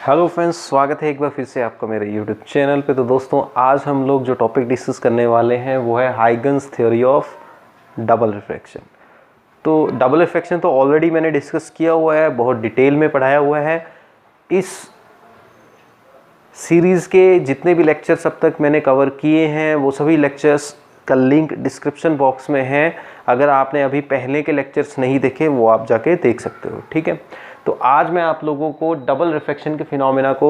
Hello friends, स्वागत है एक बार फिर से आपका मेरे यूट्यूब चैनल पे। तो दोस्तों, आज हम लोग जो टॉपिक डिस्कस करने वाले हैं वो है Huygens theory of double refraction. तो डबल रिफ्रैक्शन तो ऑलरेडी मैंने डिस्कस किया हुआ है, बहुत डिटेल में पढ़ाया हुआ है। इस सीरीज़ के जितने भी लेक्चर्स अब तक मैंने कवर किए हैं वो सभी लेक्चर्स का लिंक डिस्क्रिप्शन बॉक्स में है। अगर आपने अभी पहले के लेक्चर्स नहीं देखे वो आप जाके देख सकते हो, ठीक है। तो आज मैं आप लोगों को डबल रिफ्रैक्शन के फिनोमेना को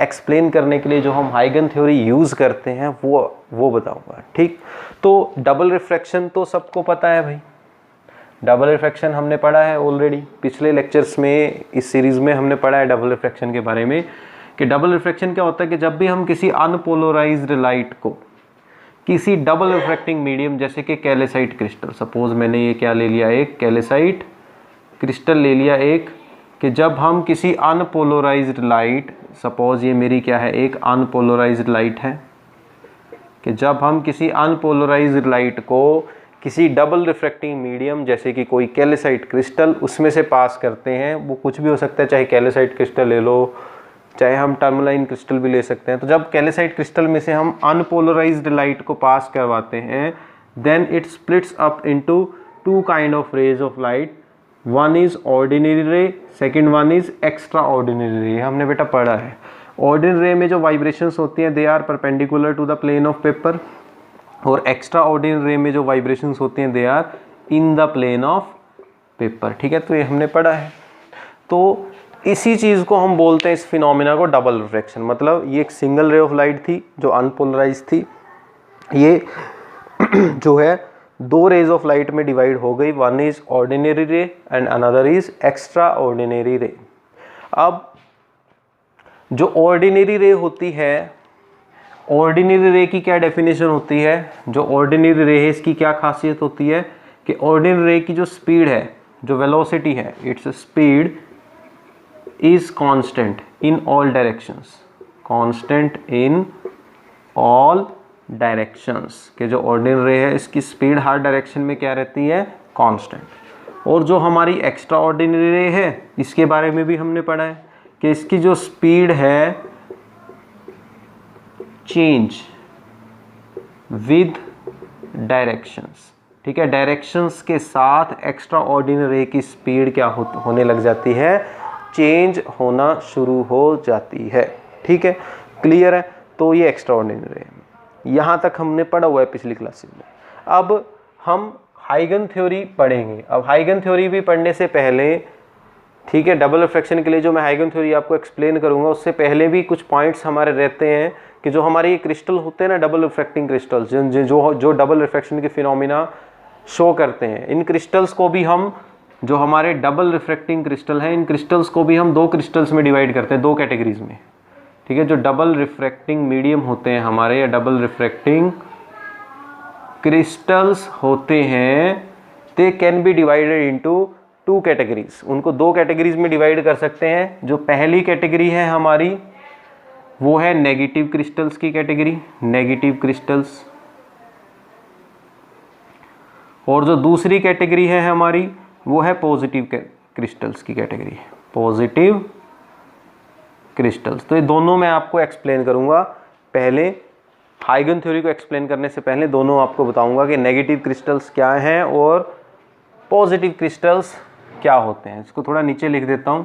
एक्सप्लेन करने के लिए जो हम हाइगन थ्योरी यूज़ करते हैं वो बताऊंगा, ठीक। तो डबल रिफ्रैक्शन तो सबको पता है भाई। डबल रिफ्रैक्शन हमने पढ़ा है ऑलरेडी पिछले लेक्चर्स में। इस सीरीज़ में हमने पढ़ा है डबल रिफ्रैक्शन के बारे में कि डबल रिफ्रैक्शन क्या होता है कि जब भी हम किसी अनपोलराइज्ड लाइट को किसी डबल रिफ्रैक्टिंग मीडियम जैसे कि कैल्साइट क्रिस्टल, सपोज मैंने ये क्या ले लिया, एक कैल्साइट क्रिस्टल ले लिया एक, कि जब हम किसी अनपोलराइज्ड लाइट, सपोज ये मेरी क्या है, एक अनपोलराइज्ड लाइट है, कि जब हम किसी अनपोलराइज्ड लाइट को किसी डबल रिफ्रैक्टिंग मीडियम जैसे कि कोई कैल्साइट क्रिस्टल उसमें से पास करते हैं, वो कुछ भी हो सकता है, चाहे कैल्साइट क्रिस्टल ले लो, चाहे हम टर्मलाइन क्रिस्टल भी ले सकते हैं। तो जब कैल्साइट क्रिस्टल में से हम अनपोलराइज्ड लाइट को पास करवाते हैं, then it splits up into two kind of rays of light. One is ordinary ray, second one is extraordinary ray. हमने बेटा पढ़ा है ऑर्डिनरी रे में जो वाइब्रेशंस होती हैं they are perpendicular to the plane of paper, और extraordinary ray में जो वाइब्रेशंस होती हैं they are in the plane of paper, ठीक है। तो ये हमने पढ़ा है। तो इसी चीज़ को हम बोलते हैं, इस फिनोमेना को, डबल रिफ्रैक्शन। मतलब ये एक सिंगल रे ऑफ लाइट थी जो अनपोलराइज थी, ये जो है दो रेज ऑफ लाइट में डिवाइड हो गई, वन इज ऑर्डिनरी रे and another is extraordinary रे। अब जो ऑर्डिनरी रे होती है, ऑर्डिनरी रे की क्या डेफिनेशन होती है, जो ऑर्डिनरी रे है इसकी क्या खासियत होती है कि ऑर्डिनरी रे की जो स्पीड है, जो वेलोसिटी है, its speed is constant in all directions, constant in all directions, कि जो ऑर्डिनरी रे है इसकी स्पीड हर डायरेक्शन में क्या रहती है, कांस्टेंट। और जो हमारी एक्स्ट्रा ऑर्डिनरी रे है इसके बारे में भी हमने पढ़ा है कि इसकी जो स्पीड है चेंज विद डायरेक्शंस, ठीक है। डायरेक्शंस के साथ एक्स्ट्रा ऑर्डिनरी रे की स्पीड क्या होने लग जाती है, चेंज होना शुरू हो जाती है, ठीक है। क्लियर है। तो ये एक्स्ट्रा ऑर्डिनरी है, यहाँ तक हमने पढ़ा हुआ है पिछली क्लासेस में। अब हम हाइगन थ्योरी पढ़ेंगे। अब हाइगन थ्योरी भी पढ़ने से पहले, ठीक है, डबल रिफ्रैक्शन के लिए जो मैं हाइगन थ्योरी आपको एक्सप्लेन करूंगा उससे पहले भी कुछ पॉइंट्स हमारे रहते हैं कि जो हमारे ये क्रिस्टल होते हैं ना, डबल रिफ्रैक्टिंग क्रिस्टल्स, जो डबल रिफ्रैक्शन के फिनोमिना शो करते हैं, इन क्रिस्टल्स को भी हम, जो हमारे डबल रिफ्रैक्टिंग क्रिस्टल हैं, इन क्रिस्टल्स को भी हम दो क्रिस्टल्स में डिवाइड करते हैं, दो कैटेगरीज में, ठीक है। जो डबल रिफ्रैक्टिंग मीडियम होते हैं हमारे, या डबल रिफ्रैक्टिंग क्रिस्टल्स होते हैं, they can be divided into two categories. उनको दो कैटेगरीज में डिवाइड कर सकते हैं। जो पहली कैटेगरी है हमारी वो है नेगेटिव क्रिस्टल्स की कैटेगरी, नेगेटिव क्रिस्टल्स। और जो दूसरी कैटेगरी है हमारी वो है पॉजिटिव क्रिस्टल्स की कैटेगरी, पॉजिटिव क्रिस्टल्स। तो ये दोनों मैं आपको एक्सप्लेन करूंगा। पहले हाइगन थ्योरी को एक्सप्लेन करने से पहले दोनों आपको बताऊंगा कि नेगेटिव क्रिस्टल्स क्या हैं और पॉजिटिव क्रिस्टल्स क्या होते हैं। इसको थोड़ा नीचे लिख देता हूं,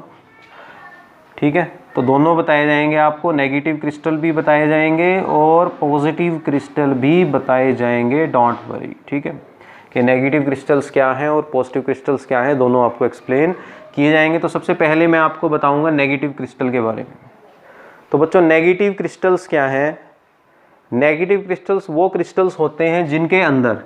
ठीक है। तो दोनों बताए जाएंगे आपको, नेगेटिव क्रिस्टल भी बताए जाएंगे और पॉजिटिव क्रिस्टल भी बताए जाएंगे, डोंट वरी, ठीक है। कि नेगेटिव क्रिस्टल्स क्या हैं और पॉजिटिव क्रिस्टल्स क्या हैं, दोनों आपको एक्सप्लेन किए जाएंगे। तो सबसे पहले मैं आपको बताऊंगा नेगेटिव क्रिस्टल के बारे में। तो बच्चों, नेगेटिव क्रिस्टल्स क्या हैं? नेगेटिव क्रिस्टल्स वो क्रिस्टल्स होते हैं जिनके अंदर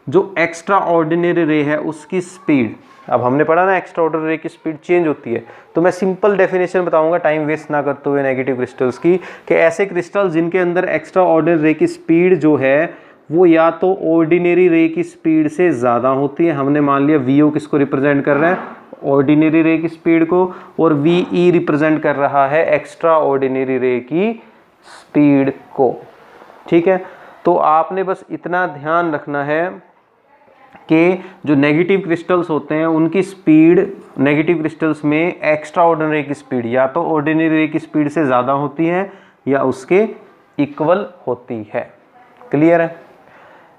जो एक्स्ट्रा ऑर्डिनरी रे है उसकी स्पीड, अब हमने पढ़ा ना एक्स्ट्रा ऑर्डिनरी रे की स्पीड चेंज होती है, तो मैं सिंपल डेफिनेशन बताऊंगा टाइम वेस्ट ना करते हुए नेगेटिव क्रिस्टल्स की, कि ऐसे क्रिस्टल जिनके अंदर एक्स्ट्रा ऑर्डिनरी रे की स्पीड जो है वो या तो ऑर्डिनरी रे की स्पीड से ज़्यादा होती है। हमने मान लिया वीओ किसको रिप्रेजेंट कर रहा है, ऑर्डिनरी रे की स्पीड को, और वीई रिप्रेजेंट कर रहा है एक्स्ट्रा ऑर्डिनरी रे की स्पीड को, ठीक है। तो आपने बस इतना ध्यान रखना है कि जो नेगेटिव क्रिस्टल्स होते हैं उनकी स्पीड नेगेटिव क्रिस्टल्स में एक्स्ट्रा ऑर्डिनरी की स्पीड या तो ऑर्डिनरी रे की स्पीड से ज़्यादा होती है या उसके इक्वल होती है। क्लियर है?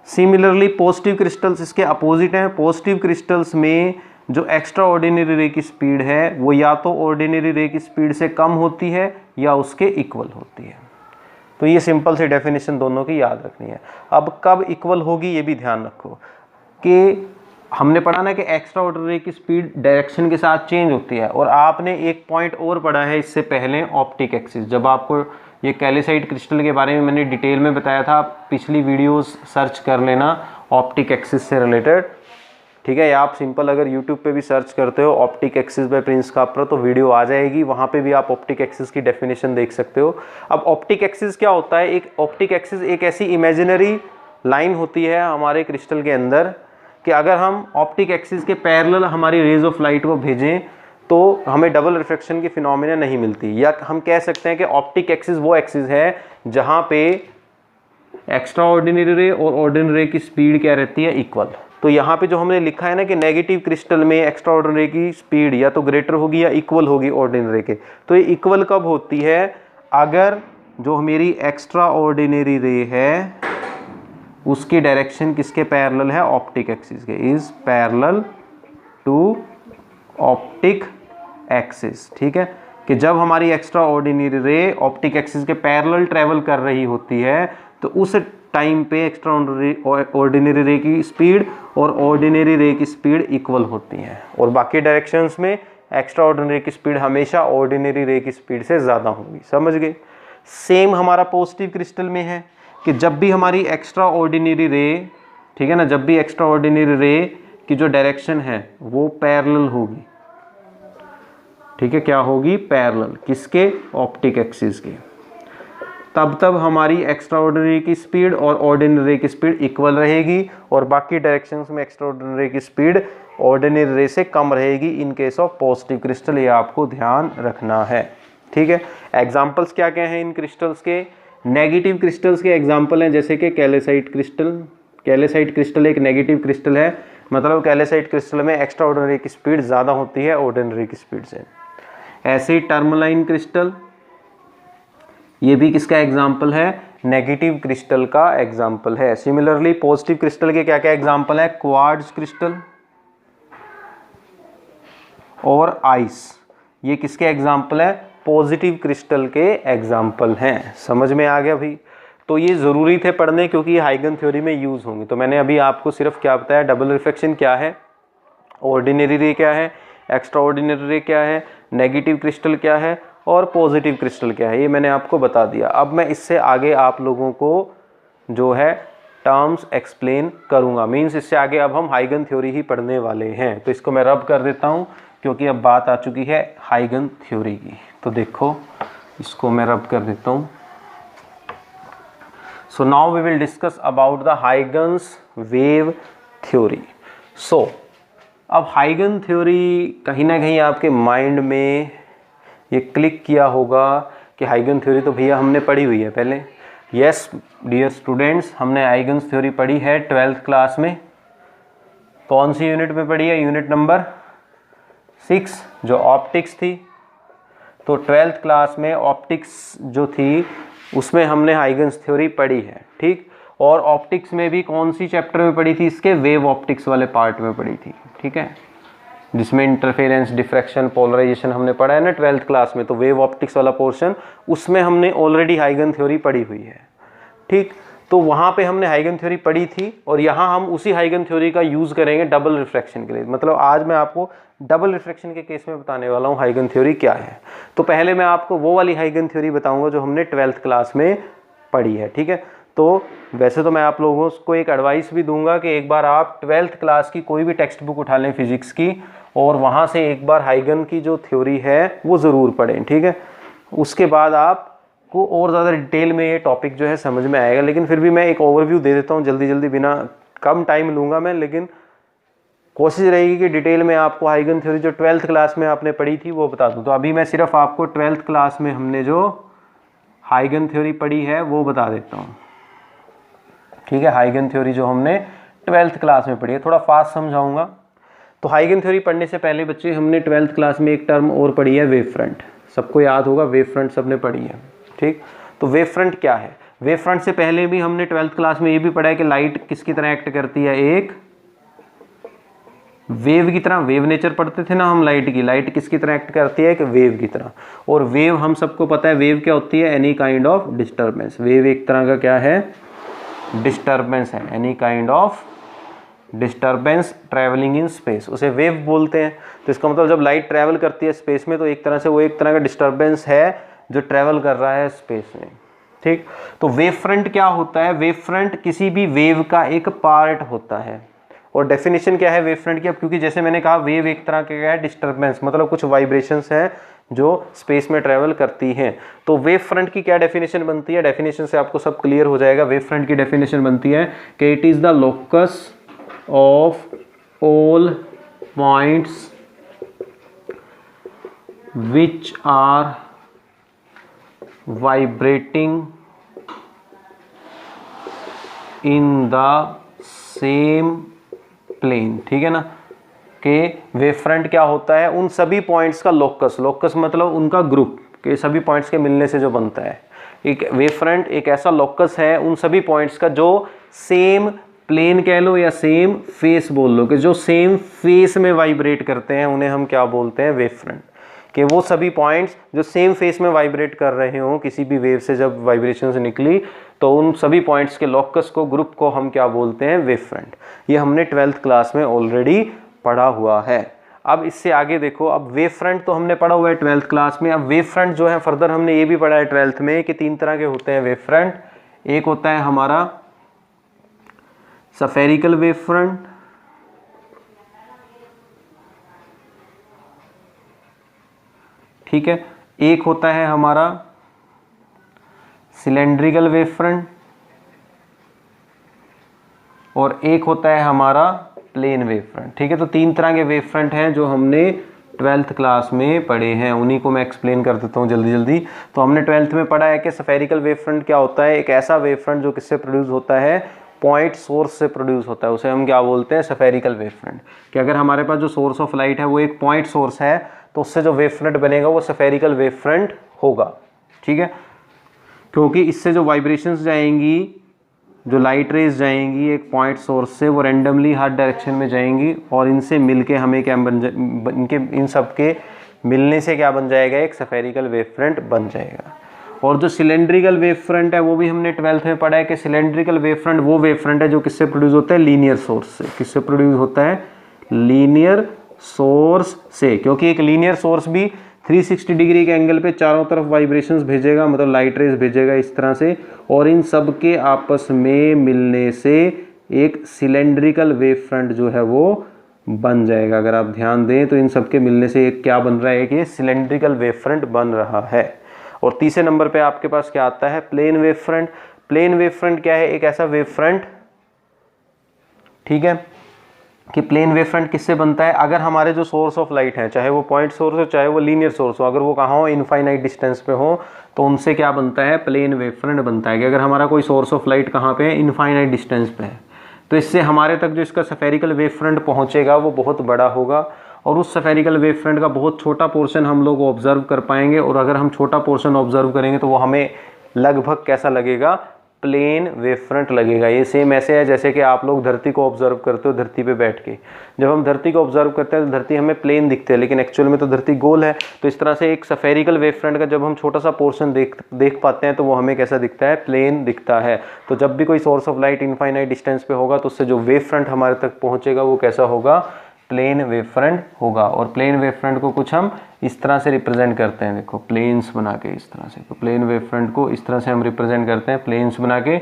सिमिलरली पॉजिटिव क्रिस्टल्स इसके अपोजिट हैं। पॉजिटिव क्रिस्टल्स में जो एक्स्ट्रा ऑर्डिनरी रे की स्पीड है वो या तो ऑर्डिनरी रे की स्पीड से कम होती है या उसके इक्वल होती है। तो ये सिंपल सी डेफिनेशन दोनों की याद रखनी है। अब कब इक्वल होगी ये भी ध्यान रखो कि हमने पढ़ा ना कि एक्स्ट्रा ऑर्डिनरी की स्पीड डायरेक्शन के साथ चेंज होती है, और आपने एक पॉइंट और पढ़ा है इससे पहले, ऑप्टिक एक्सिस। जब आपको ये कैल्साइट क्रिस्टल के बारे में मैंने डिटेल में बताया था, पिछली वीडियोस सर्च कर लेना ऑप्टिक एक्सिस से रिलेटेड, ठीक है। या आप सिंपल अगर यूट्यूब पे भी सर्च करते हो optic axis bye Prince Kapra तो वीडियो आ जाएगी, वहाँ पे भी आप ऑप्टिक एक्सिस की डेफिनेशन देख सकते हो। अब ऑप्टिक एक्सिस क्या होता है? एक ऑप्टिक एक्सिस एक ऐसी इमेजिनरी लाइन होती है हमारे क्रिस्टल के अंदर कि अगर हम ऑप्टिक एक्सिस के पैरेलल हमारी रेज ऑफ लाइट को भेजें तो हमें डबल रिफ्रैक्शन की फिनोमिना नहीं मिलती। या हम कह सकते हैं कि ऑप्टिक एक्सिस वो एक्सिस है जहाँ पे एक्स्ट्रा ऑर्डिनरी रे और ऑर्डिनरी रे की स्पीड क्या रहती है? इक्वल। तो यहाँ पे जो हमने लिखा है ना कि नेगेटिव क्रिस्टल में एक्स्ट्रा ऑर्डिनरी की स्पीड या तो ग्रेटर होगी या इक्वल होगी ऑर्डिनरी के। तो ये इक्वल कब होती है? अगर जो मेरी एक्स्ट्रा ऑर्डिनरी रे है उसकी डायरेक्शन किसके पैरेलल है? ऑप्टिक एक्सिस के। Is parallel to optic axis, ठीक है। कि जब हमारी extraordinary ray optic axis के पैरेलल ट्रेवल कर रही होती है तो उस टाइम पे एक्स्ट्रा ऑर्डिनरी रे की स्पीड और ऑर्डिनरी रे की स्पीड इक्वल होती हैं, और बाकी डायरेक्शंस में एक्स्ट्रा ऑर्डिनरी की स्पीड हमेशा ऑर्डिनरी रे की स्पीड से ज़्यादा होगी। समझ गए? सेम हमारा पॉजिटिव क्रिस्टल में है कि जब भी हमारी एक्स्ट्रा ऑर्डिनरी रे, ठीक है ना, जब भी एक्स्ट्रा ऑर्डिनरी रे की जो डायरेक्शन है वो पैरेलल होगी, ठीक है, क्या होगी? पैरेलल किसके? ऑप्टिक एक्सिस के। तब हमारी एक्स्ट्रा ऑर्डिनरी की स्पीड और ऑर्डिनरी की स्पीड इक्वल रहेगी, और बाकी डायरेक्शंस में एक्स्ट्रा ऑर्डिनरी की स्पीड ऑर्डिनरी रे से कम रहेगी in case of positive crystal. ये आपको ध्यान रखना है, ठीक है। एग्जांपल्स क्या क्या हैं इन क्रिस्टल्स के? नेगेटिव क्रिस्टल्स के एग्जांपल हैं जैसे कि कैल्साइट क्रिस्टल। कैल्साइट क्रिस्टल एक नेगेटिव क्रिस्टल है, मतलब कैल्साइट क्रिस्टल में एक्स्ट्रा ऑर्डिनरी की स्पीड ज़्यादा होती है ऑर्डिनरी की स्पीड से। ऐसे ही टर्मलाइन क्रिस्टल, ये भी किसका एग्जाम्पल है? नेगेटिव क्रिस्टल का एग्जाम्पल है। सिमिलरली पॉजिटिव क्रिस्टल के क्या क्या एग्जाम्पल है? क्वार्ट्ज क्रिस्टल और आइस, ये किसके एग्जाम्पल है? पॉजिटिव क्रिस्टल के एग्जाम्पल हैं। समझ में आ गया भाई? तो ये ज़रूरी थे पढ़ने क्योंकि ये हाइगन थ्योरी में यूज़ होंगे। तो मैंने अभी आपको सिर्फ क्या बताया? डबल रिफ्रैक्शन क्या है, ऑर्डिनरी रे क्या है, एक्स्ट्रा ऑर्डिनरी रे क्या है, नेगेटिव क्रिस्टल क्या है और पॉजिटिव क्रिस्टल क्या है, ये मैंने आपको बता दिया। अब मैं इससे आगे आप लोगों को जो है टर्म्स एक्सप्लेन करूँगा। मीन्स इससे आगे अब हम हाइगन थ्योरी ही पढ़ने वाले हैं। तो इसको मैं रब कर देता हूँ क्योंकि अब बात आ चुकी है हाइगन थ्योरी की। तो देखो इसको मैं रब कर देता हूँ। So now we will discuss about the Huygens wave theory. So अब हाइगन थ्योरी कहीं ना कहीं आपके माइंड में ये क्लिक किया होगा कि हाइगन थ्योरी तो भैया हमने पढ़ी हुई है पहले। यस डियर स्टूडेंट्स, हमने हाइगन्स थ्योरी पढ़ी है 12th क्लास में। कौन सी यूनिट में पढ़ी है? यूनिट नंबर 6 जो ऑप्टिक्स थी। तो 12th क्लास में ऑप्टिक्स जो थी उसमें हमने हाइगन्स थ्योरी पढ़ी है, ठीक। और ऑप्टिक्स में भी कौन सी चैप्टर में पढ़ी थी? इसके वेव ऑप्टिक्स वाले पार्ट में पढ़ी थी, ठीक है, जिसमें इंटरफेरेंस, डिफ्रैक्शन, पोलराइजेशन हमने पढ़ा है ना 12th क्लास में। तो वेव ऑप्टिक्स वाला पोर्शन उसमें हमने ऑलरेडी हाइगन थ्योरी पढ़ी हुई है, ठीक। तो वहाँ पे हमने हाइगन थ्योरी पढ़ी थी और यहाँ हम उसी हाइगन थ्योरी का यूज़ करेंगे डबल रिफ्रैक्शन के लिए। मतलब आज मैं आपको डबल रिफ्रैक्शन के केस में बताने वाला हूँ हाइगन थ्योरी क्या है। तो पहले मैं आपको वो वाली हाइगन थ्योरी बताऊँगा जो हमने 12th क्लास में पढ़ी है, ठीक है। तो वैसे तो मैं आप लोगों को एक एडवाइस भी दूंगा कि एक बार आप 12th क्लास की कोई भी टेक्स्ट बुक उठा लें फिजिक्स की और वहाँ से एक बार हाइगन की जो थ्योरी है वो ज़रूर पढ़ें, ठीक है। उसके बाद आपको और ज़्यादा डिटेल में ये टॉपिक जो है समझ में आएगा। लेकिन फिर भी मैं एक ओवरव्यू दे देता हूँ जल्दी जल्दी, बिना कम टाइम लूँगा मैं, लेकिन कोशिश रहेगी कि डिटेल में आपको हाइगन थ्योरी जो 12th क्लास में आपने पढ़ी थी वो बता दूँ। तो अभी मैं सिर्फ आपको 12th क्लास में हमने जो हाइगन थ्योरी पढ़ी है वो बता देता हूँ, ठीक है। हाइगन थ्योरी जो हमने ट्वेल्थ क्लास में पढ़ी है, थोड़ा फास्ट समझाऊंगा। तो हाइगन थ्योरी पढ़ने से पहले बच्चे हमने ट्वेल्थ क्लास में एक टर्म और पढ़ी है, वेव फ्रंट। सबको याद होगा, वेव फ्रंट सबने पढ़ी है, ठीक। तो वेव फ्रंट क्या है? वेव फ्रंट से पहले भी हमने ट्वेल्थ क्लास में ये भी पढ़ा है कि लाइट किसकी तरह एक्ट करती है, एक वेव की तरह। वेव नेचर पढ़ते थे ना हम लाइट की, लाइट किसकी तरह एक्ट करती है, एक वेव की तरह। और वेव हम सबको पता है वेव क्या होती है, any kind of disturbance. Wave एक तरह का क्या है, डिस्टर्बेंस है, any kind of disturbance travelling in space, उसे वेव बोलते हैं। तो इसका मतलब जब लाइट ट्रैवल करती है स्पेस में तो एक तरह से वो एक तरह का डिस्टर्बेंस है जो ट्रैवल कर रहा है स्पेस में, ठीक। तो वेव फ्रंट क्या होता है, वेव फ्रंट किसी भी वेव का एक पार्ट होता है। और डेफिनेशन क्या है वेव फ्रंट की, अब क्योंकि जैसे मैंने कहा वेव एक तरह का क्या है, डिस्टर्बेंस, मतलब कुछ वाइब्रेशंस हैं जो स्पेस में ट्रैवल करती हैं। तो वेव फ्रंट की क्या डेफिनेशन बनती है, डेफिनेशन से आपको सब क्लियर हो जाएगा। वेव फ्रंट की डेफिनेशन बनती है कि it is the locus of all points which are vibrating in the same plane, ठीक है ना। कि वेव फ्रंट क्या होता है, उन सभी पॉइंट्स का लोकस, लोकस मतलब उनका ग्रुप, के सभी पॉइंट्स के मिलने से जो बनता है। एक वेव फ्रंट एक ऐसा लोकस है उन सभी पॉइंट्स का जो सेम प्लेन कह लो या सेम फेस बोल लो, कि जो सेम फेस में वाइब्रेट करते हैं उन्हें हम क्या बोलते हैं, वेव फ्रंट। कि वो सभी पॉइंट्स जो सेम फेस में वाइब्रेट कर रहे हों, किसी भी वेव से जब वाइब्रेशन से निकली तो उन सभी पॉइंट्स के लोकस को, ग्रुप को हम क्या बोलते हैं, वेव फ्रंट। ये हमने ट्वेल्थ क्लास में ऑलरेडी पढ़ा हुआ है। अब इससे आगे देखो, अब वेव फ्रंट तो हमने पढ़ा हुआ है ट्वेल्थ क्लास में। अब वेव फ्रंट जो है फर्दर हमने ये भी पढ़ा है ट्वेल्थ में कि 3 तरह के होते हैं वेव फ्रंट। एक होता है हमारा स्फेरिकल वेव फ्रंट, ठीक है। एक होता है हमारा सिलेंड्रिकल वेव फ्रंट और एक होता है हमारा प्लेन वेव फ्रंट, ठीक है। तो 3 तरह के वेव फ्रंट हैं जो हमने ट्वेल्थ क्लास में पढ़े हैं, उन्हीं को मैं एक्सप्लेन कर देता हूँ जल्दी जल्दी। तो हमने ट्वेल्थ में पढ़ा है कि स्फेरिकल वेव फ्रंट क्या होता है, एक ऐसा वेव फ्रंट जो किससे प्रोड्यूस होता है, पॉइंट सोर्स से प्रोड्यूस होता है, उसे हम क्या बोलते हैं, स्फेरिकल वेव फ्रंट। कि अगर हमारे पास जो सोर्स ऑफ लाइट है वो एक पॉइंट सोर्स है तो उससे जो वेव फ्रंट बनेगा वो स्फेरिकल वेव फ्रंट होगा, ठीक है। क्योंकि इससे जो वाइब्रेशंस जाएंगी, जो लाइट रेज जाएंगी एक पॉइंट सोर्स से, वो रैंडमली हर डायरेक्शन में जाएंगी और इनसे मिलके हमें क्या इनके इन सब के मिलने से क्या बन जाएगा, एक स्फेरिकल वेव फ्रंट बन जाएगा। और जो सिलेंड्रिकल वेव फ्रंट है वो भी हमने ट्वेल्थ में पढ़ा है कि सिलेंड्रिकल वेव फ्रंट वो वेव फ्रंट है जो किससे प्रोड्यूस होता है, लीनियर सोर्स से। किससे प्रोड्यूस होता है, लीनियर सोर्स से। क्योंकि एक लीनियर सोर्स भी 360 डिग्री के एंगल पे चारों तरफ वाइब्रेशंस भेजेगा, मतलब लाइट रेज भेजेगा इस तरह से, और इन सब के आपस में मिलने से एक सिलेंड्रिकल वेव फ्रंट जो है वो बन जाएगा। अगर आप ध्यान दें तो इन सब के मिलने से एक क्या बन रहा है, कि सिलेंड्रिकल वेव फ्रंट बन रहा है। और तीसरे नंबर पे आपके पास क्या आता है, plane wave front. Plane wave front क्या है, एक ऐसा वेव फ्रंट, ठीक है, कि प्लेन वेव फ्रंट किससे बनता है, अगर हमारे जो सोर्स ऑफ लाइट है, चाहे वो पॉइंट सोर्स हो चाहे वो लीनियर सोर्स हो, अगर वो कहाँ हो, इनफाइनाइट डिस्टेंस पे हो, तो उनसे क्या बनता है, प्लेन वेव फ्रंट बनता है। कि अगर हमारा कोई सोर्स ऑफ लाइट कहाँ पे है, इनफाइनाइट डिस्टेंस पे है, तो इससे हमारे तक जो इसका स्फेरिकल वेव फ्रंट पहुँचेगा वो बहुत बड़ा होगा, और उस स्फेरिकल वेव फ्रंट का बहुत छोटा पोर्शन हम लोग ऑब्जर्व कर पाएंगे। और अगर हम छोटा पोर्शन ऑब्जर्व करेंगे तो वो हमें लगभग कैसा लगेगा, प्लेन वेव फ्रंट लगेगा। ये सेम ऐसे है जैसे कि आप लोग धरती को ऑब्जर्व करते हो धरती पे बैठ के। जब हम धरती को ऑब्जर्व करते हैं तो धरती हमें प्लेन दिखती है, लेकिन एक्चुअल में तो धरती गोल है। तो इस तरह से एक स्फेरिकल वेव फ्रंट का जब हम छोटा सा पोर्शन देख पाते हैं तो वो हमें कैसा दिखता है, प्लेन दिखता है। तो जब भी कोई source of light infinite distance पे होगा तो उससे जो वेव फ्रंट हमारे तक पहुंचेगा वो कैसा होगा, प्लेन वेव फ्रंट होगा। और प्लेन वेव फ्रंट को कुछ हम इस तरह से रिप्रेजेंट करते हैं, देखो प्लेन्स बना के इस तरह से। तो प्लेन वेव फ्रंट को इस तरह से हम रिप्रेजेंट करते हैं, प्लेन्स बना के,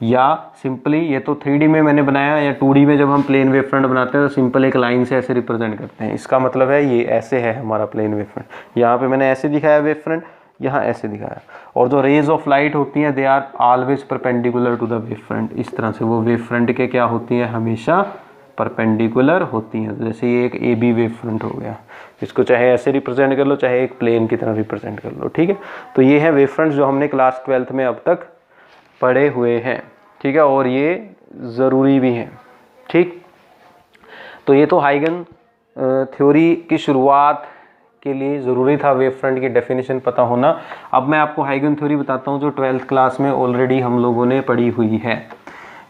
या सिंपली ये तो 3D में मैंने बनाया, या 2D में जब हम प्लेन वेव फ्रंट बनाते हैं तो सिंपल एक लाइन से ऐसे रिप्रेजेंट करते हैं। इसका मतलब है ये ऐसे है हमारा प्लेन वेव फ्रंट। यहाँ पे मैंने ऐसे दिखाया वेव फ्रंट, यहाँ ऐसे दिखाया। और जो रेज ऑफ लाइट होती हैं they are always perpendicular to the wave front. इस तरह से वो वेव फ्रंट के क्या होती हैं, हमेशा परपेंडिकुलर होती हैं। जैसे ये एक AB वेव फ्रंट हो गया, इसको चाहे ऐसे रिप्रेजेंट कर लो चाहे एक प्लेन की तरह रिप्रेजेंट कर लो, ठीक है। तो ये है वेव फ्रंट जो हमने क्लास 12th में अब तक पढ़े हुए हैं, ठीक है, और ये ज़रूरी भी हैं। ठीक, तो ये तो हाइगन थ्योरी की शुरुआत के लिए ज़रूरी था वेव फ्रंट की डेफिनेशन पता होना। अब मैं आपको हाइगन थ्योरी बताता हूँ जो 12th क्लास में ऑलरेडी हम लोगों ने पढ़ी हुई है।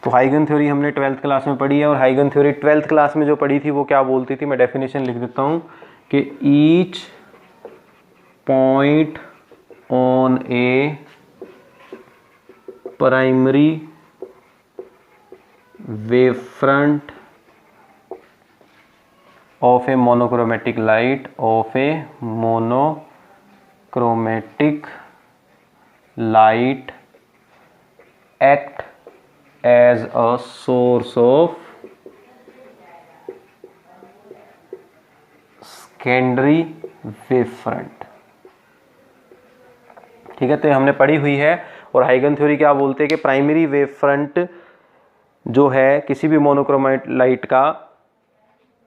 तो हाइगन थ्योरी हमने 12th क्लास में पढ़ी है, और हाइगन थ्योरी 12th क्लास में जो पढ़ी थी वो क्या बोलती थी, मैं डेफिनेशन लिख देता हूँ कि each point on A primary wave front of a monochromatic light act as a source of secondary wave front। ठीक है, तो ये हमने पढ़ी हुई है। और हाइगन थ्योरी क्या बोलते हैं कि प्राइमरी वेव फ्रंट जो है किसी भी मोनोक्रोमेट लाइट का,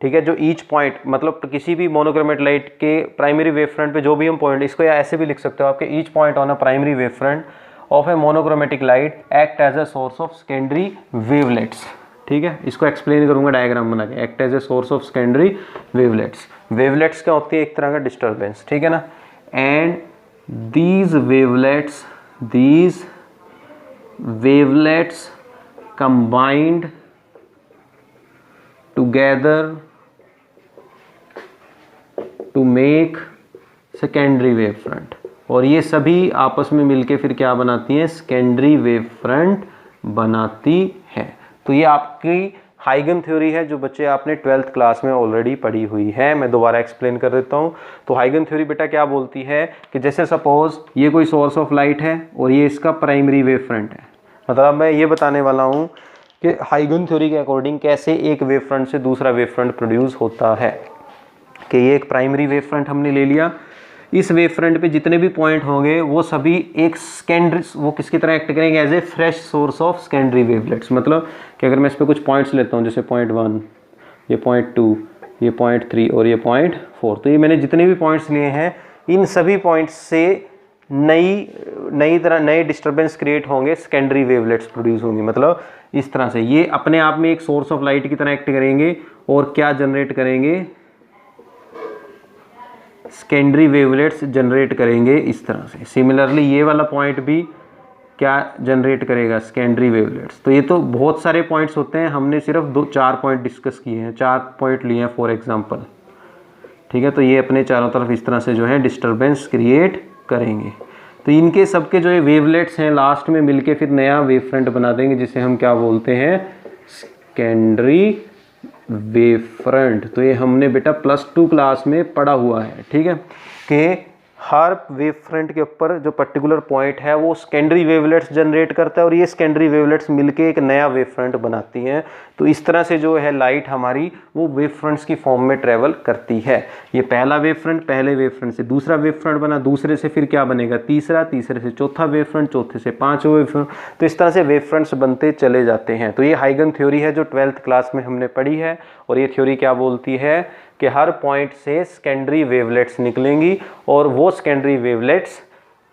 ठीक है, जो ईच पॉइंट मतलब किसी भी मोनोक्रोमेट लाइट के प्राइमरी वेव फ्रंट पे जो भी हम पॉइंट, इसको या ऐसे भी लिख सकते हो आपके, each point on a primary wave front of a monochromatic light act as a source of secondary wavelets. ठीक है, इसको एक्सप्लेन करूंगा डायग्राम बना के। Act as a source of secondary wavelets. Wavelets क्या होती है, एक तरह का डिस्टर्बेंस, ठीक है ना। And these wavelets combined together to make secondary wave front, और ये सभी आपस में मिलके फिर क्या बनाती हैं, सेकेंडरी वेव फ्रंट बनाती है। तो ये आपकी हाइगन थ्योरी है जो बच्चे आपने 12th क्लास में ऑलरेडी पढ़ी हुई है। मैं दोबारा एक्सप्लेन कर देता हूँ। तो हाइगन थ्योरी बेटा क्या बोलती है कि जैसे सपोज ये कोई सोर्स ऑफ लाइट है और ये इसका प्राइमरी वेव फ्रंट है। मतलब मैं ये बताने वाला हूँ कि हाइगन थ्योरी के अकॉर्डिंग कैसे एक वेव फ्रंट से दूसरा वेव फ्रंट प्रोड्यूस होता है। कि ये एक प्राइमरी वेव फ्रंट हमने ले लिया, इस वेव फ्रंट पे जितने भी पॉइंट होंगे वो सभी एक सेकेंडरी, वो किसकी तरह एक्ट करेंगे, as a fresh source of secondary wavelets. मतलब कि अगर मैं इस पर कुछ पॉइंट्स लेता हूँ, जैसे पॉइंट 1, ये पॉइंट 2, ये पॉइंट 3 और ये पॉइंट 4, तो ये मैंने जितने भी पॉइंट्स लिए हैं इन सभी पॉइंट्स से नए डिस्टर्बेंस क्रिएट होंगे, सेकेंडरी वेवलेट्स प्रोड्यूस होंगी। मतलब इस तरह से ये अपने आप में एक सोर्स ऑफ लाइट की तरह एक्ट करेंगे और क्या जनरेट करेंगे, सेकेंडरी वेवलेट्स जनरेट करेंगे इस तरह से। सिमिलरली ये वाला पॉइंट भी क्या जनरेट करेगा, सेकेंडरी वेवलेट्स। तो ये तो बहुत सारे पॉइंट्स होते हैं, हमने सिर्फ 4 पॉइंट डिस्कस किए हैं, 4 पॉइंट लिए हैं फॉर एग्जांपल। ठीक है, तो ये अपने चारों तरफ इस तरह से जो है डिस्टर्बेंस क्रिएट करेंगे। तो इनके सबके जो है वेवलेट्स हैं लास्ट में मिलके फिर नया वेव फ्रंट बना देंगे, जिसे हम क्या बोलते हैं, सेकेंडरी वेव फ्रंट। तो ये हमने बेटा +2 क्लास में पढ़ा हुआ है। ठीक है, कि हर वेव फ्रंट के ऊपर जो पर्टिकुलर पॉइंट है वो सेकेंडरी वेवलेट्स जनरेट करता है और ये सेकेंडरी वेवलेट्स मिलके एक नया वेव फ्रंट बनाती हैं। तो इस तरह से जो है लाइट हमारी वो वेव फ्रंट्स की फॉर्म में ट्रेवल करती है। ये पहला वेव फ्रंट, पहले वेव फ्रंट से दूसरा वेव फ्रंट बना, दूसरे से फिर क्या बनेगा, तीसरा, तीसरे से चौथा वेव फ्रंट, चौथे से पांचवा वेव फ्रंट। तो इस तरह से वेव फ्रंट्स बनते चले जाते हैं। तो ये हाइगन थ्योरी है जो 12th क्लास में हमने पढ़ी है। और ये थ्योरी क्या बोलती है कि हर पॉइंट से सेकेंडरी वेवलेट्स निकलेंगी और वो सेकेंडरी वेवलेट्स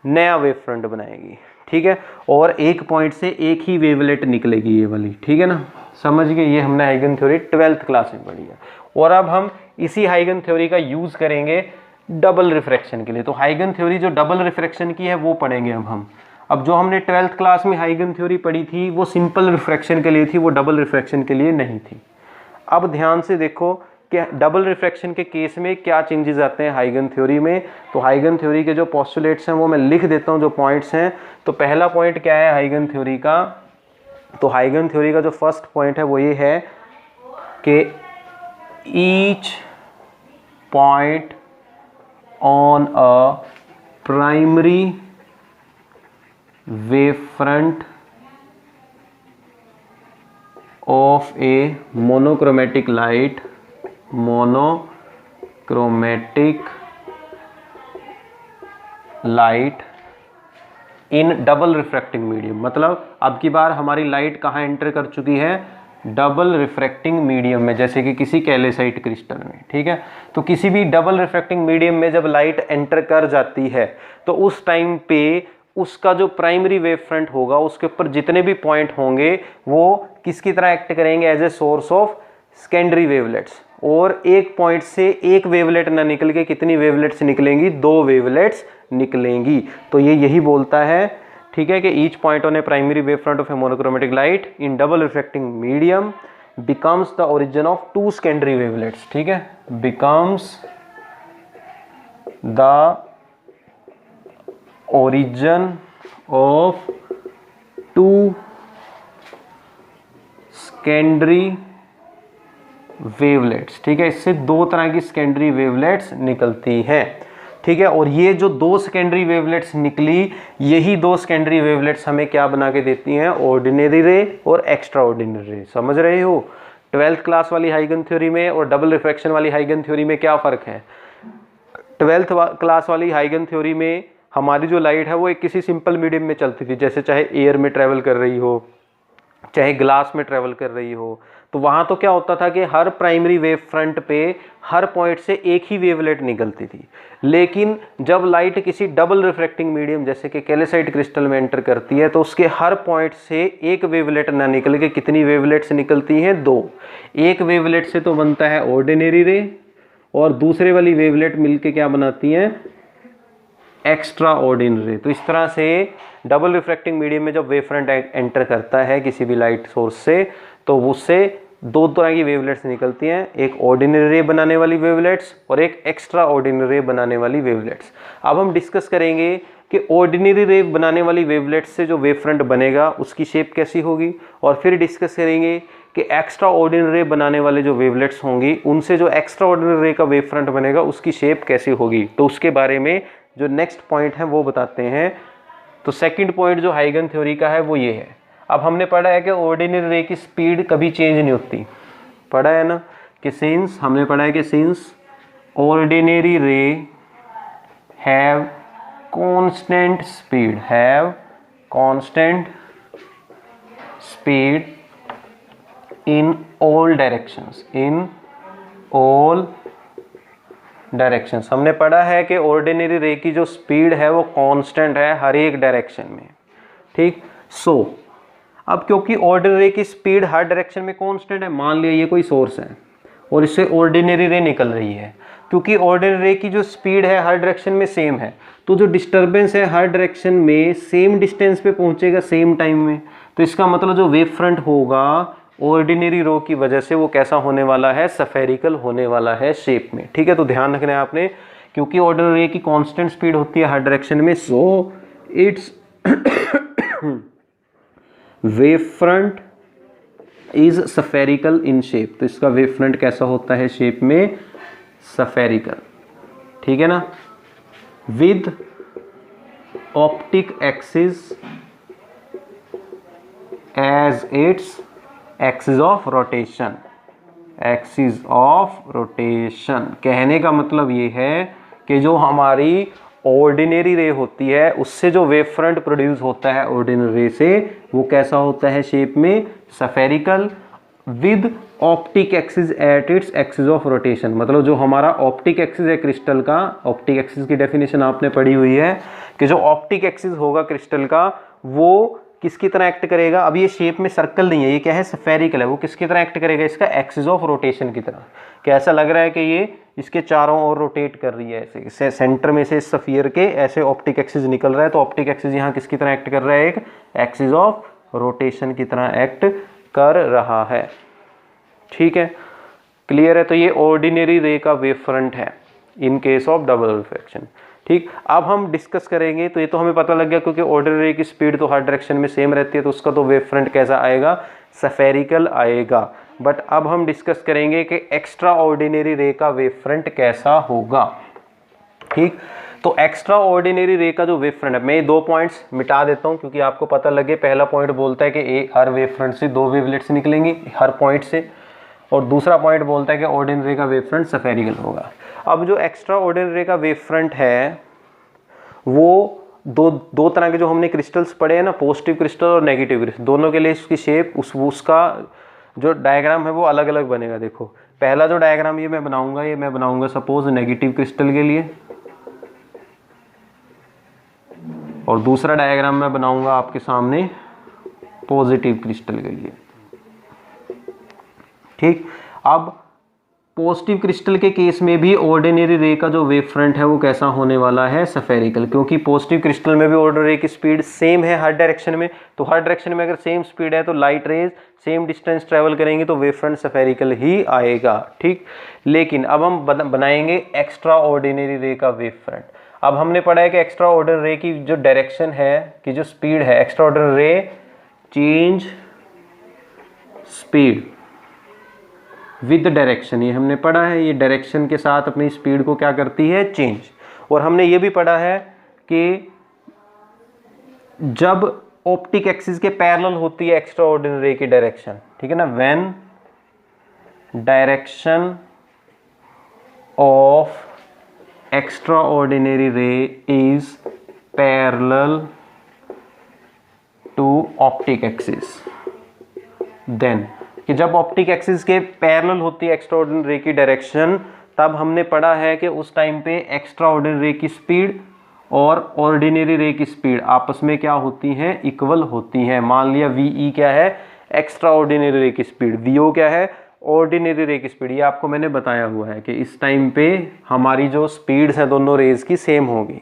नया वेव फ्रंट बनाएगी। ठीक है, और एक पॉइंट से एक ही वेवलेट निकलेगी ये वाली। ठीक है ना, समझ गए। ये हमने हाइगन थ्योरी 12th क्लास में पढ़ी है। और अब हम इसी हाइगन थ्योरी का यूज करेंगे डबल रिफ्रैक्शन के लिए। तो हाइगन थ्योरी जो डबल रिफ्रैक्शन की है वो पढ़ेंगे हम। अब जो हमने 12th क्लास में हाइगन थ्योरी पढ़ी थी वो सिंपल रिफ्रैक्शन के लिए थी, वो डबल रिफ्रैक्शन के लिए नहीं थी। अब ध्यान से देखो कि डबल रिफ्रैक्शन के केस में क्या चेंजेस आते हैं हाइगन थ्योरी में। तो हाइगन थ्योरी के जो पोस्टुलेट्स हैं वो मैं लिख देता हूं, जो पॉइंट्स हैं। तो पहला पॉइंट क्या है हाइगन थ्योरी का, तो हाइगन थ्योरी का जो फर्स्ट पॉइंट है वो ये है कि each point on a primary wave front of a monochromatic light in double refracting medium। मतलब अब की बार हमारी लाइट कहाँ एंटर कर चुकी है, डबल रिफ्रैक्टिंग मीडियम में, जैसे कि किसी कैल्साइट क्रिस्टल में। ठीक है, तो किसी भी डबल रिफ्रैक्टिंग मीडियम में जब लाइट एंटर कर जाती है तो उस टाइम पे उसका जो प्राइमरी वेव फ्रंट होगा उसके ऊपर जितने भी पॉइंट होंगे वो किसकी तरह एक्ट करेंगे, as a source of secondary wavelets, और एक पॉइंट से एक वेवलेट ना निकल के कितनी वेवलेट्स निकलेंगी, 2 वेवलेट्स निकलेंगी। तो ये यही बोलता है, ठीक है, कि each point on A primary wave front of a monochromatic light in double reflecting medium becomes the origin of 2 secondary wavelets, ठीक है, becomes the origin of 2 secondary wavelets, ठीक है, इससे 2 तरह की सेकेंडरी वेवलेट्स निकलती हैं, ठीक है। और ये जो 2 सेकेंडरी वेवलेट्स निकली, यही 2 सेकेंडरी वेवलेट्स हमें क्या बना के देती हैं, ऑर्डिनरी रे और एक्स्ट्रा ऑर्डिनरी रे। समझ रहे हो? 12th क्लास वाली हाइगन थ्योरी में और डबल रिफ्रैक्शन वाली हाइगन थ्योरी में क्या फ़र्क है? 12th क्लास वाली हाइगन थ्योरी में हमारी जो लाइट है वो एक किसी सिंपल मीडियम में चलती थी, जैसे चाहे एयर में ट्रेवल कर रही हो, चाहे ग्लास में ट्रेवल कर रही हो। तो वहाँ तो क्या होता था कि हर प्राइमरी वेव फ्रंट पे हर पॉइंट से एक ही वेवलेट निकलती थी। लेकिन जब लाइट किसी डबल रिफ्रैक्टिंग मीडियम जैसे कि कैल्साइट क्रिस्टल में एंटर करती है, तो उसके हर पॉइंट से एक वेवलेट ना निकल के कितनी वेवलेट्स निकलती हैं, 2। एक वेवलेट से तो बनता है ऑर्डिनरी रे, और दूसरे वाली वेवलेट मिलके क्या बनाती हैं, एक्स्ट्रा ऑर्डिनरी। तो इस तरह से डबल रिफ्रैक्टिंग मीडियम में जब वेव फ्रंट एंटर करता है किसी भी लाइट सोर्स से, तो उससे 2 तरह की वेवलेट्स निकलती हैं, एक ऑर्डिनरी रे बनाने वाली वेवलेट्स और एक एक्स्ट्रा ऑर्डिनरी रे बनाने वाली वेवलेट्स। अब हम डिस्कस करेंगे कि ऑर्डिनरी रे बनाने वाली वेवलेट्स से जो वेव फ्रंट बनेगा उसकी शेप कैसी होगी, और फिर डिस्कस करेंगे कि एक्स्ट्रा ऑर्डिनरी रे बनाने वाले जो वेवलेट्स होंगी उनसे जो एक्स्ट्रा ऑर्डिनरी रे का वेव फ्रंट बनेगा उसकी शेप कैसी होगी। तो उसके बारे में जो नेक्स्ट पॉइंट है वो बताते हैं। तो सेकंड पॉइंट जो हाइगन थ्योरी का है वो ये है। अब हमने पढ़ा है कि ऑर्डिनरी रे की स्पीड कभी चेंज नहीं होती, पढ़ा है ना, कि सिंस हमने पढ़ा है कि सिंस ऑर्डिनरी रे have constant speed, have constant speed in all directions, in all directions. हमने पढ़ा है कि ऑर्डिनरी रे की जो स्पीड है वो कांस्टेंट है हर एक डायरेक्शन में, ठीक। सो अब क्योंकि ऑर्डिनरी रे की स्पीड हर डायरेक्शन में कांस्टेंट है, मान लिया ये कोई सोर्स है और इससे ऑर्डिनरी रे निकल रही है, क्योंकि ऑर्डिनरी रे की जो स्पीड है हर डायरेक्शन में सेम है, तो जो डिस्टर्बेंस है हर डायरेक्शन में सेम डिस्टेंस पे पहुंचेगा सेम टाइम में। तो इसका मतलब जो वेव फ्रंट होगा ऑर्डिनरी रो की वजह से वो कैसा होने वाला है, स्फेरिकल होने वाला है शेप में, ठीक है। तो ध्यान रखना है आपने, क्योंकि ऑर्डिनरी रे की कांस्टेंट स्पीड होती है हर डायरेक्शन में, so it's wave front is spherical in shape. तो इसका वेव फ्रंट कैसा होता है शेप में, स्फेरिकल, ठीक है ना, with optic axis as its axis of rotation, axis of rotation. कहने का मतलब ये है कि जो हमारी ऑर्डिनरी रे होती है उससे जो वेव फ्रंट प्रोड्यूस होता है ऑर्डिनरी रे से, वो कैसा होता है शेप में, spherical with optic axis at its axis of rotation. मतलब जो हमारा ऑप्टिक एक्सिस है क्रिस्टल का, ऑप्टिक एक्सिस की डेफिनेशन आपने पढ़ी हुई है कि जो ऑप्टिक एक्सिस होगा क्रिस्टल का वो किसकी तरह एक्ट करेगा। अब ये शेप में सर्कल नहीं है, ये क्या है, स्फेरिकल है, वो किसकी तरह एक्ट करेगा, इसका एक्सिस ऑफ रोटेशन की तरह। कैसा लग रहा है कि ये इसके चारों ओर रोटेट कर रही है, ऐसे सेंटर में से स्फीयर के ऐसे ऑप्टिक एक्सिस निकल रहा है, तो ऑप्टिक एक्सिस यहाँ किसकी तरह एक्ट कर रहा है, एक एक्सिस ऑफ रोटेशन की तरह एक्ट कर रहा है, ठीक है, क्लियर है। तो ये ऑर्डिनरी रे का वेव फ्रंट है in case of double refraction, ठीक। अब हम डिस्कस करेंगे, तो ये तो हमें पता लग गया क्योंकि ऑर्डिनरी रे की स्पीड तो हर डायरेक्शन में सेम रहती है, तो उसका तो वेव फ्रंट कैसा आएगा, स्फेरिकल आएगा। बट अब हम डिस्कस करेंगे कि एक्स्ट्रा ऑर्डिनरी रे का वेव फ्रंट कैसा होगा, ठीक। तो एक्स्ट्रा ऑर्डिनरी रे का जो वेव फ्रंट है, मैं ये 2 पॉइंट्स मिटा देता हूँ क्योंकि आपको पता लगे। पहला पॉइंट बोलता है कि हर वेव फ्रंट से 2 वेवलेट्स निकलेंगी हर पॉइंट से, और दूसरा पॉइंट बोलता है कि ऑर्डिनरी रे का वेव फ्रंट स्फेरिकल होगा। अब जो एक्स्ट्रा ऑर्डिनरी रे का वेव फ्रंट है वो दो तरह के जो हमने क्रिस्टल्स पढ़े हैं ना, पॉजिटिव क्रिस्टल और नेगेटिव क्रिस्टल, दोनों के लिए उसकी शेप उसका जो डायग्राम है वो अलग अलग बनेगा। देखो पहला जो डायग्राम ये मैं बनाऊंगा सपोज नेगेटिव क्रिस्टल के लिए, और दूसरा डायग्राम मैं बनाऊंगा आपके सामने पॉजिटिव क्रिस्टल के लिए, ठीक। अब पॉजिटिव क्रिस्टल के केस में भी ऑर्डिनरी रे का जो वेव फ्रंट है वो कैसा होने वाला है, स्फेरिकल, क्योंकि पॉजिटिव क्रिस्टल में भी ऑर्डिनरी रे की स्पीड सेम है हर डायरेक्शन में। तो हर डायरेक्शन में अगर सेम स्पीड है तो light rays same distance travel करेंगे तो वेव फ्रंट स्फेरिकल ही आएगा, ठीक। लेकिन अब हम बनाएंगे एक्स्ट्रा ऑर्डिनरी रे का वेव फ्रंट। अब हमने पढ़ा है कि एक्स्ट्रा ऑर्डिनरी रे की जो डायरेक्शन है, की जो स्पीड है, एक्स्ट्रा ऑर्डिनरी रे चेंज स्पीड विद डायरेक्शन, ये हमने पढ़ा है, ये डायरेक्शन के साथ अपनी स्पीड को क्या करती है, चेंज। और हमने ये भी पढ़ा है कि जब ऑप्टिक एक्सिस के पैरेलल होती है एक्स्ट्रा ऑर्डिनरी रे की डायरेक्शन, ठीक है ना, when direction of extraordinary ray is parallel to optic axis, then, कि जब ऑप्टिक एक्सिस के पैरेलल होती है एक्स्ट्रा ऑर्डिनरी रे की डायरेक्शन, तब हमने पढ़ा है कि उस टाइम पे एक्स्ट्रा ऑर्डिनरी रे की स्पीड और ऑर्डिनरी रे की स्पीड आपस में क्या होती हैं, इक्वल होती हैं। मान लिया VE क्या है, एक्स्ट्रा ऑर्डिनरी रे की स्पीड, VO क्या है, ऑर्डिनरी रे की स्पीड। ये आपको मैंने बताया हुआ है कि इस टाइम पे हमारी जो स्पीड्स हैं दोनों रेज की सेम होगी।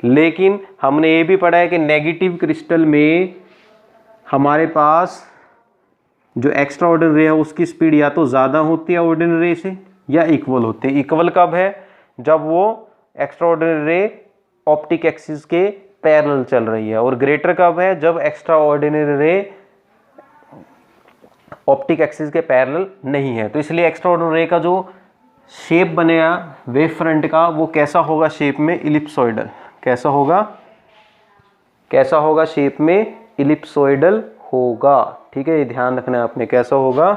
लेकिन हमने ये भी पढ़ा है कि नेगेटिव क्रिस्टल में हमारे पास जो एक्स्ट्रा ऑर्डिनरी रे है उसकी स्पीड या तो ज़्यादा होती है ऑर्डिनरी रे से या इक्वल होती है। इक्वल कब है, जब वो extra ordinary ray optic axis के पैरेलल चल रही है, और ग्रेटर कब है, जब extra ordinary ray optic axis के पैरेलल नहीं है। तो इसलिए एक्स्ट्रा ऑर्डिनरी रे का जो शेप बनेगा वेव फ्रंट का वो कैसा होगा, शेप में इलिप्सोइडल। कैसा होगा, कैसा होगा, शेप में इलिप्सोइडल होगा, ठीक है, ये ध्यान रखना है आपने, कैसा होगा,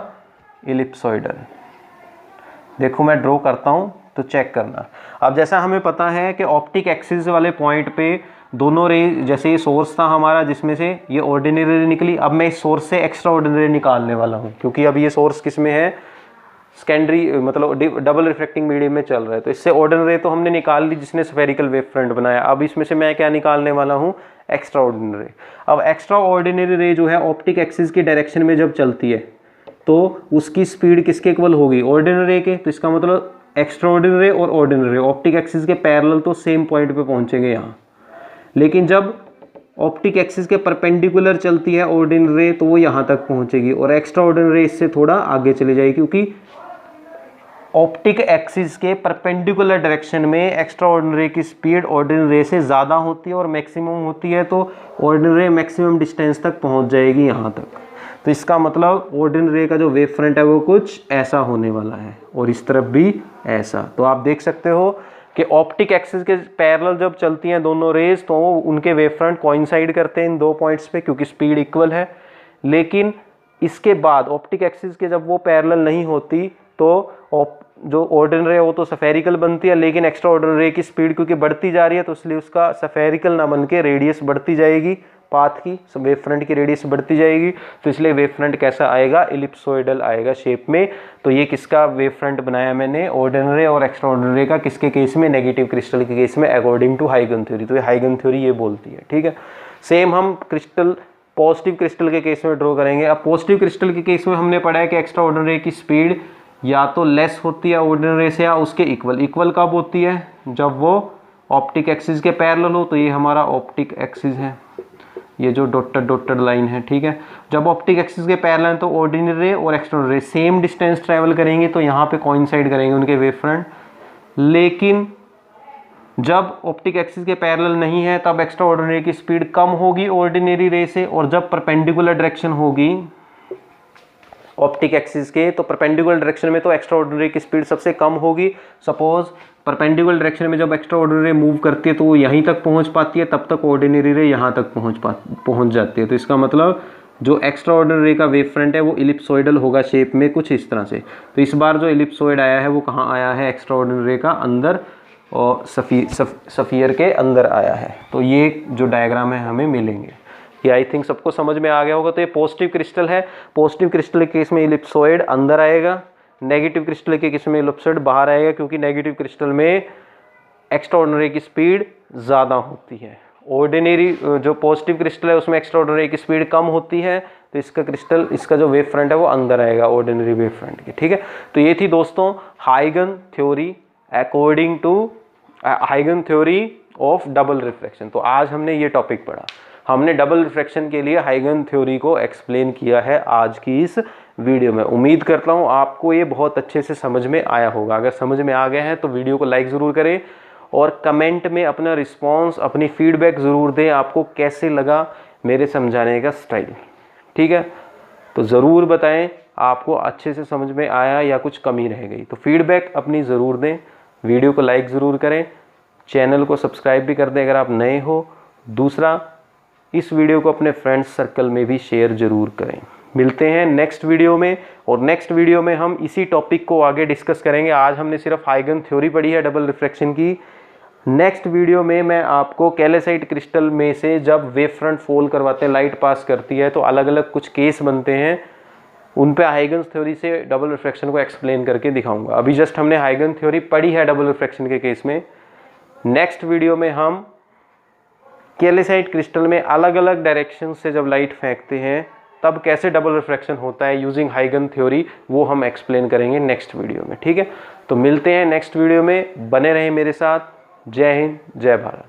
इलिप्सोइडल। देखो मैं ड्रॉ करता हूं तो चेक करना। अब जैसा हमें पता है कि ऑप्टिक एक्सिस वाले पॉइंट पे दोनों रे, जैसे ये सोर्स था हमारा जिसमें से ये ऑर्डिनरी रे निकली, अब मैं इस सोर्स से एक्स्ट्रा ऑर्डिनरी रे निकालने वाला हूं, क्योंकि अब ये सोर्स किस में है, सेकेंडरी, मतलब डबल रिफ्लेक्टिंग मीडियम में चल रहा है। तो इससे ऑर्डिनरी रे तो हमने निकाल ली जिसने स्फेरिकल वेव फ्रंट बनाया। अब इसमें से मैं क्या निकालने वाला हूँ, एक्स्ट्रा ऑर्डिनरी रे। अब एक्स्ट्रा ऑर्डिनरी रे जो है ऑप्टिक एक्सिस की डायरेक्शन में जब चलती है तो उसकी स्पीड किसके इक्वल होगी, ऑर्डिनरी रे के। तो इसका मतलब एक्स्ट्रा ऑर्डिनरी रे और ऑर्डिनरी रे ऑप्टिक एक्सिस के पैरेलल तो सेम पॉइंट पे पहुंचेंगे यहाँ। लेकिन जब ऑप्टिक एक्सिस के परपेंडिकुलर चलती है ऑर्डिनरी रे तो वो यहाँ तक पहुंचेगी, और एक्स्ट्रा ऑर्डिनरी रे इससे थोड़ा आगे चली जाएगी, क्योंकि ऑप्टिक एक्सिस के परपेंडिकुलर डायरेक्शन में एक्स्ट्रा ऑर्डिनरी की स्पीड ऑर्डिनरी रे से ज़्यादा होती है और मैक्सिमम होती है, तो ऑर्डिनरी रे मैक्सिमम डिस्टेंस तक पहुंच जाएगी यहाँ तक। तो इसका मतलब ऑर्डिनरी रे का जो वेव फ्रंट है वो कुछ ऐसा होने वाला है, और इस तरफ भी ऐसा। तो आप देख सकते हो कि ऑप्टिक एक्सिस के पैरेलल जब चलती हैं दोनों रेज तो उनके वेव फ्रंट कोइंसाइड करते हैं इन दो पॉइंट्स पे, क्योंकि स्पीड इक्वल है। लेकिन इसके बाद ऑप्टिक एक्सिस के जब वो पैरेलल नहीं होती तो जो ऑर्डिनरी है वो तो स्फेरिकल बनती है, लेकिन एक्स्ट्रा ऑर्डिनरी रे की स्पीड क्योंकि बढ़ती जा रही है तो इसलिए उसका स्फेरिकल ना बन के रेडियस बढ़ती जाएगी, पाथ की, वेव फ्रंट की रेडियस बढ़ती जाएगी। तो इसलिए वेव फ्रंट कैसा आएगा, इलिप्सोइडल आएगा शेप में। तो ये किसका वेव फ्रंट बनाया मैंने, ऑर्डिनरी और एक्स्ट्रा ऑर्डिनरी का, किसके केस में, नेगेटिव क्रिस्टल के केस में, अकॉर्डिंग टू हाइगन थ्योरी। तो ये हाइगन थ्योरी ये बोलती है, ठीक है। सेम हम क्रिस्टल पॉजिटिव क्रिस्टल के केस में ड्रॉ करेंगे। अब पॉजिटिव क्रिस्टल के केस में हमने पढ़ा है कि एक्स्ट्रा ऑर्डिनरी की स्पीड या तो लेस होती है ऑर्डिनरी से या उसके इक्वल। इक्वल कब होती है, जब वो ऑप्टिक एक्सिस के पैरेलल हो। तो ये हमारा ऑप्टिक एक्सिस है, ये जो डॉटेड लाइन है, ठीक है। जब ऑप्टिक एक्सिस के पैरेलल तो ऑर्डिनरी रे और एक्स्ट्रा ऑर्डिनरी रे सेम डिस्टेंस ट्रैवल करेंगे तो यहाँ पे कोइंसाइड करेंगे उनके वेव फ्रंट। लेकिन जब ऑप्टिक एक्सिस के पैरेलल नहीं है तब एक्स्ट्रा ऑर्डिनरी की स्पीड कम होगी ऑर्डिनरी रे से, और जब परपेंडिकुलर डायरेक्शन होगी ऑप्टिक एक्सिस के तो परपेंडिकुलर डायरेक्शन में तो एक्स्ट्रा ऑर्डिनरी की स्पीड सबसे कम होगी। सपोज परपेंडिकुलर डायरेक्शन में जब एक्स्ट्रा ऑर्डिनरी मूव करती है तो वो यहीं तक पहुंच पाती है, तब तक ऑर्डिनरी रे यहाँ तक पहुंच जाती है। तो इसका मतलब जो एक्स्ट्रा ऑर्डिनरी का वेव फ्रंट है वो इलिप्सोइडल होगा शेप में, कुछ इस तरह से। तो इस बार जो इलिप्सोइड आया है वो कहाँ आया है, एक्स्ट्रा ऑर्डिनरी का अंदर और सफियर के अंदर आया है। तो ये जो डायग्राम है हमें मिलेंगे। ये आई थिंक सबको समझ में आ गया होगा। तो ये पॉजिटिव क्रिस्टल है, पॉजिटिव क्रिस्टल के केस में इलिप्सोइड अंदर आएगा, नेगेटिव क्रिस्टल के केस में इलिप्सोइड बाहर आएगा, क्योंकि नेगेटिव क्रिस्टल में एक्स्ट्रा ऑर्डिनरी की स्पीड ज़्यादा होती है। ऑर्डिनरी जो पॉजिटिव क्रिस्टल है उसमें एक्स्ट्रा ऑर्डिनरी की स्पीड कम होती है, तो इसका क्रिस्टल, इसका जो वेव फ्रंट है वो अंदर आएगा ऑर्डिनरी वेव फ्रंट के, ठीक है। तो ये थी दोस्तों Huygen theory according to Huygen theory of double refraction. तो आज हमने ये टॉपिक पढ़ा, हमने डबल रिफ्रैक्शन के लिए हाइगन थ्योरी को एक्सप्लेन किया है आज की इस वीडियो में। उम्मीद करता हूँ आपको ये बहुत अच्छे से समझ में आया होगा। अगर समझ में आ गया है तो वीडियो को लाइक ज़रूर करें और कमेंट में अपना रिस्पांस, अपनी फीडबैक ज़रूर दें, आपको कैसे लगा मेरे समझाने का स्टाइल, ठीक है। तो ज़रूर बताएं आपको अच्छे से समझ में आया या कुछ कमी रह गई, तो फीडबैक अपनी ज़रूर दें। वीडियो को लाइक ज़रूर करें, चैनल को सब्सक्राइब भी कर दें अगर आप नए हो। दूसरा, इस वीडियो को अपने फ्रेंड्स सर्कल में भी शेयर ज़रूर करें। मिलते हैं नेक्स्ट वीडियो में, और नेक्स्ट वीडियो में हम इसी टॉपिक को आगे डिस्कस करेंगे। आज हमने सिर्फ हाइगन थ्योरी पढ़ी है डबल रिफ्रैक्शन की। नेक्स्ट वीडियो में मैं आपको कैल्साइट क्रिस्टल में से जब वेव फ्रंट फॉल करवाते हैं, लाइट पास करती है, तो अलग अलग कुछ केस बनते हैं, उन पे हाइगन थ्योरी से डबल रिफ्रैक्शन को एक्सप्लेन करके दिखाऊंगा। अभी जस्ट हमने हाइगन थ्योरी पढ़ी है डबल रिफ्रैक्शन के केस में। नेक्स्ट वीडियो में हम कैल्साइट क्रिस्टल में अलग अलग डायरेक्शन से जब लाइट फेंकते हैं तब कैसे डबल रिफ्रैक्शन होता है यूजिंग हाइगन थ्योरी, वो हम एक्सप्लेन करेंगे नेक्स्ट वीडियो में, ठीक है। तो मिलते हैं नेक्स्ट वीडियो में, बने रहें मेरे साथ। जय हिंद, जय भारत।